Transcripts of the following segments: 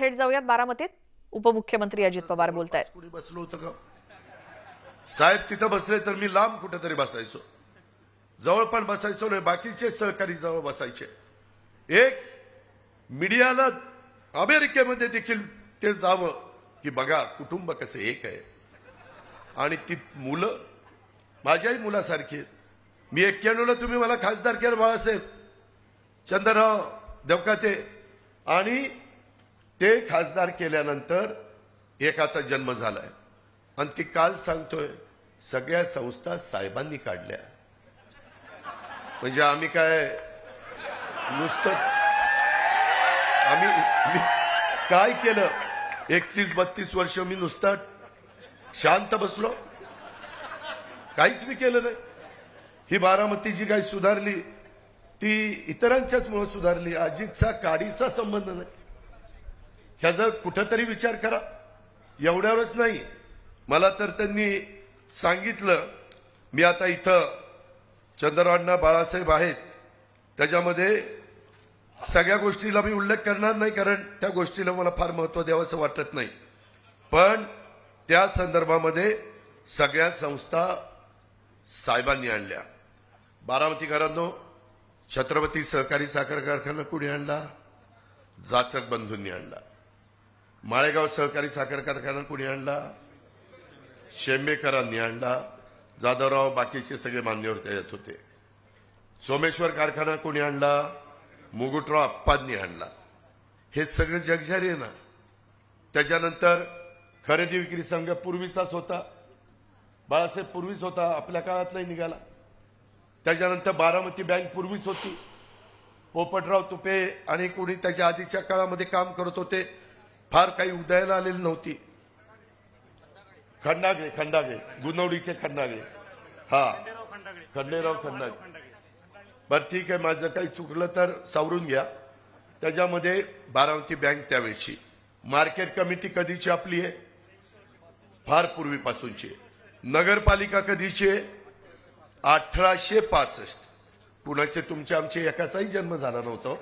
थेट जाऊयात बारामतीत. उपमुख्यमंत्री अजित पवार बोलतायत. कुणी बसलो होतं का साहेब? तिथं बसले तर मी लांब कुठेतरी बसायचो, जवळ पण बसायचो नाही, बाकीचे सहकारी जवळ बसायचे. एक मीडियाला अमेरिकेमध्ये देखील ते जावं की बघा कुटुंब कसं एक आहे. आणि ती मुलं माझ्याही मुलासारखी आहेत. मी 91ला तुम्ही मला खासदार केलं बाळासाहेब चंद्रराव देवकाते, आणि ते खासदार केल्यानंतर एकाचा जन्म झालाय. आणि ती काल सांगतोय सगळ्या संस्था साहेबांनी काढल्या. म्हणजे आम्ही काय नुसतंच मी काय केलं? 31-32 वर्ष मी नुसतं शांत बसलो, काहीच मी केलं नाही. ही बारामती जी काही सुधारली ती इतरांच्याच मुळे सुधारली. अजितचा काडीचा संबंध नाही. ह्याचा कुठंतरी विचार करा. एवढ्यावरच नाही, मला तर त्यांनी सांगितलं, मी आता इथं चंद्ररावण्णा बाळासाहेब आहेत, त्याच्यामध्ये सगळ्या गोष्टीला मी उल्लेख करणार नाही, कारण त्या गोष्टीला मला फार महत्व द्यावंसं वाटत नाही. पण त्या संदर्भामध्ये सगळ्या संस्था साहेबांनी आणल्या. बारामतीकरांनो, छत्रपती सहकारी साखर कारखाना कुणी आणला? जाचक बंधूंनी आणला. माळेगाव सहकारी साखर कारखाना कुणी आणला? शेंबेकरांनी आणला. जाधवराव बाकीचे सगळे मान्यवर त्याच्यात होते. सोमेश्वर कारखाना कोणी आणला? मुगुटराव अप्पांनी आणला. हे सगळं जगजारी आहे ना. त्याच्यानंतर खरेदी विक्री संघ पूर्वीचाच होता, बाळासाहेब पूर्वीच होता, आपल्या काळात नाही निघाला. त्याच्यानंतर बारामती बँक पूर्वीच होती. पोपटराव तुपे आणि कोणी त्याच्या आधीच्या काळामध्ये काम करत होते, फार काही उदयाला आलेली नव्हती. खंडागळे गुणवडीचे खंडागळे, खंडेराव खंडागळे. बरं ठीक आहे, माझं काही चुकलं तर सावरून घ्या. त्याच्यामध्ये बारामती बँक त्यावेळेची. मार्केट कमिटी कधीची आपली आहे? फार पूर्वीपासूनची. नगरपालिका कधीची आहे? 1865. पुण्याचे तुमचे आमचे एकाचाही जन्म झाला नव्हता.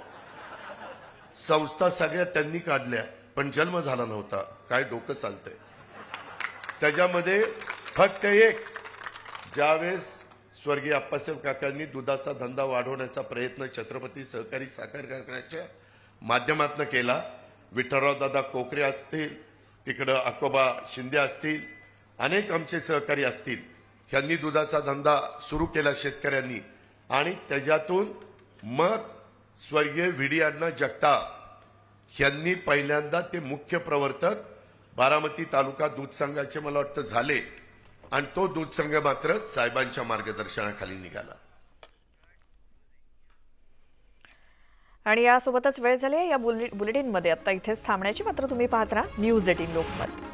संस्था सगळ्या त्यांनी काढल्या, पण जन्म झाला नव्हता. काय डोकं चालतंय? त्याच्यामध्ये फक्त एक, ज्यावेळेस स्वर्गीय अप्पासाहेब काकांनी दुधाचा धंदा वाढवण्याचा प्रयत्न छत्रपती सहकारी साखर कारखान्याच्या माध्यमातून केला, विठ्ठलराव दादा कोकरे असतील, तिकडं अकोबा शिंदे असतील, अनेक आमचे सहकारी असतील, ह्यांनी दुधाचा धंदा सुरू केला शेतकऱ्यांनी. आणि त्याच्यातून मग स्वर्गीय व्ही.डी. अण्णा जगताप यांनी पहिल्यांदा ते मुख्य प्रवर्तक बारामती तालुका दूध संघाचे मला वाटतं झाले. आणि तो दूध संघ मात्र साहेबांच्या मार्गदर्शनाखाली निघाला. आणि यासोबतच वेळ झाली या बुलेटिनमध्ये आता इथेच थांबण्याची. मात्र तुम्ही पाहत राहा न्यूज 18 लोकमत.